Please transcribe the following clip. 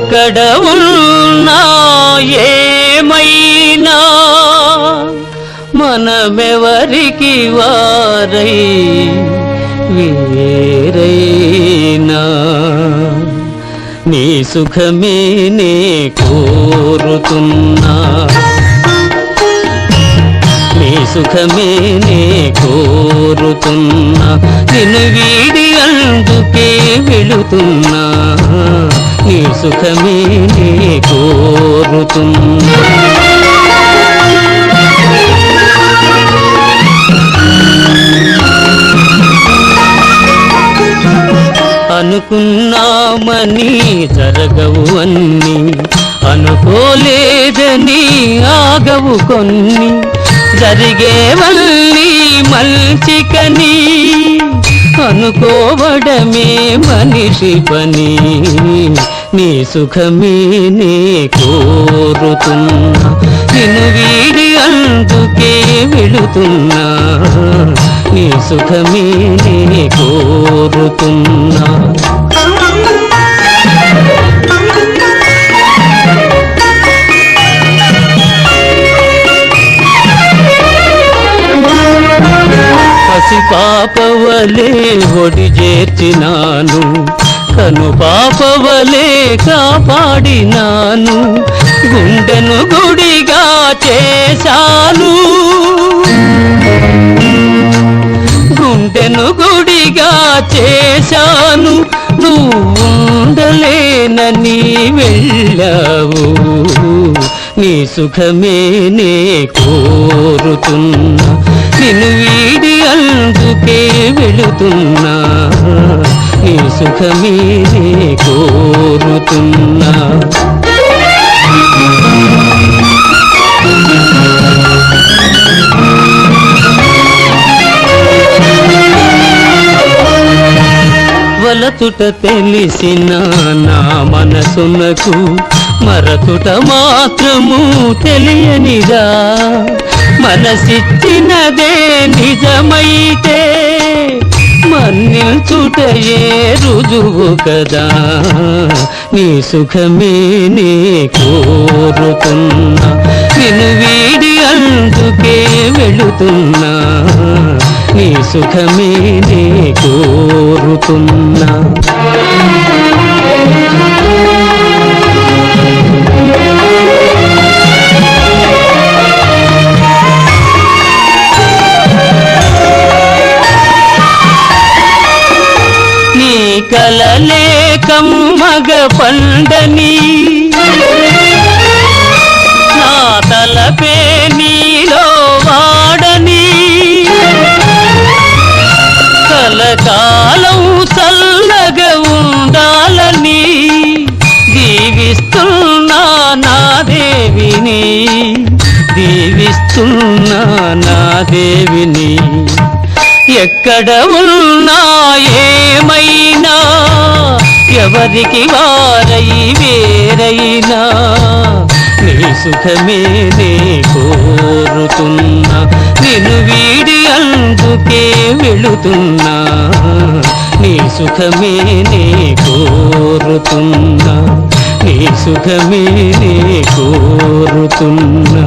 ఎక్కడ ఉన్నా ఏమైనా మనమెవరికి వారై వేరైనా నీ సుఖమే నే కోరుతున్నా నీ సుఖమే నే కోరుతున్నా నిన్ను వీడి అందుకే వెళుతున్నా నీ సుఖమే నే కోరుతున్నా అనుకున్నామని జరగవు అన్ని అనుకోలేదని ఆగవు కొన్ని జరిగేవన్నీ మంచికని అనుకోవడమే మనిషి పని నీ సుఖమే నే కోరుతున్నా నిన్ను వీడి అందుకే వెళుతున్నా నీ సుఖమే నే కోరుతున్నా పసి పాపవలే ఒడి చేర్చినాను కను పాపవలే కాపాడినాను గుండెను గుడిగా చేశాను గుండెను గుడిగా చేశాను నువ్వు ఉండలేనని వెళ్ళావు నీ సుఖమే నే కోరుతున్నా నిన్ను వీడి అందుకే వెళుతున్నా నీ సుఖమే నే కోరుతున్నా వలతుట తెలిసిన నా మనసునకు మరతుట మాత్రము తెలియనిదా మనసిచ్చినదే నిజమైతే మన్నిల్చుటయే రుజువు కదా నీ సుఖమే నే కోరుతున్నా నిన్ను వీడి అందుకే వెళుతున్నా నీ సుఖమే నే కోరుతున్నా నీ కలలే కమ్మగ పండని నా తలపే నీలో వాడని కలకాలం చల్లగా ఉండాలని దీవిస్తున్నా నా దేవిని దీవిస్తున్నా నా దేవిని ఎక్కడ ఉన్నా ఏమైనా ఎవరికి వారై వేరైనా నీ సుఖమే నే కోరుతున్నా నిన్ను వీడి అందుకే వెళుతున్నా నీ సుఖమే నే కోరుతున్నా నీ సుఖమే నే కోరుతున్నా